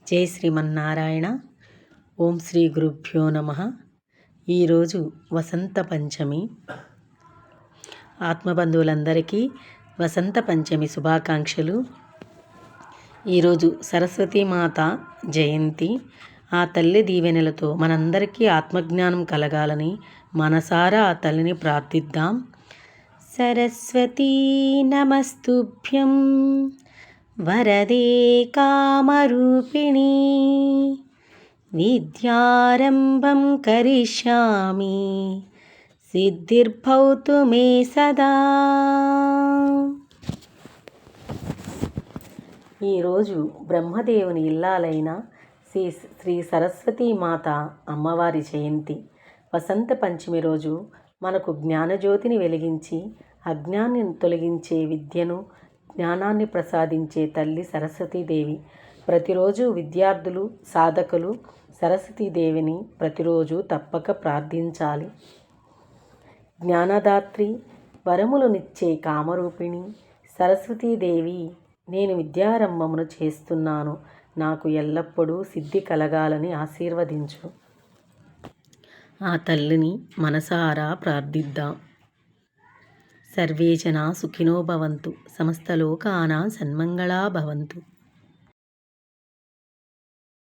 జై శ్రీమన్నారాయణ. ఓం శ్రీ గురుభ్యో నమః. ఈరోజు వసంత పంచమి. ఆత్మబంధువులందరికీ వసంత పంచమి శుభాకాంక్షలు. ఈరోజు సరస్వతీమాత జయంతి. ఆ తల్లి దీవెనలతో మనందరికీ ఆత్మజ్ఞానం కలగాలని మనసారా ఆ తల్లిని ప్రార్థిద్దాం. సరస్వతీ నమస్తుభ్యం వరదే కామరూపిణి విద్యారంభం కరిష్యామి సిద్ధిర్భవతు మే సదా. ఈరోజు బ్రహ్మదేవుని ఇల్లాలైన శ్రీ సరస్వతీమాత అమ్మవారి జయంతి. వసంత పంచమి రోజు మనకు జ్ఞానజ్యోతిని వెలిగించి అజ్ఞాన్ని తొలగించే విద్యను, జ్ఞానాన్ని ప్రసాదించే తల్లి సరస్వతీదేవి. ప్రతిరోజు విద్యార్థులు, సాధకులు సరస్వతీదేవిని ప్రతిరోజు తప్పక ప్రార్థించాలి. జ్ఞానదాత్రి, వరములనిచ్చే కామరూపిణి సరస్వతీదేవి, నేను విద్యారంభమును చేస్తున్నాను, నాకు ఎల్లప్పుడూ సిద్ధి కలగాలని ఆశీర్వదించు. ఆ తల్లిని మనసారా ప్రార్థిద్దాం. సర్వే జనా సుఖినో భవంతు, సమస్తలోకానా సన్మంగళా భవంతు.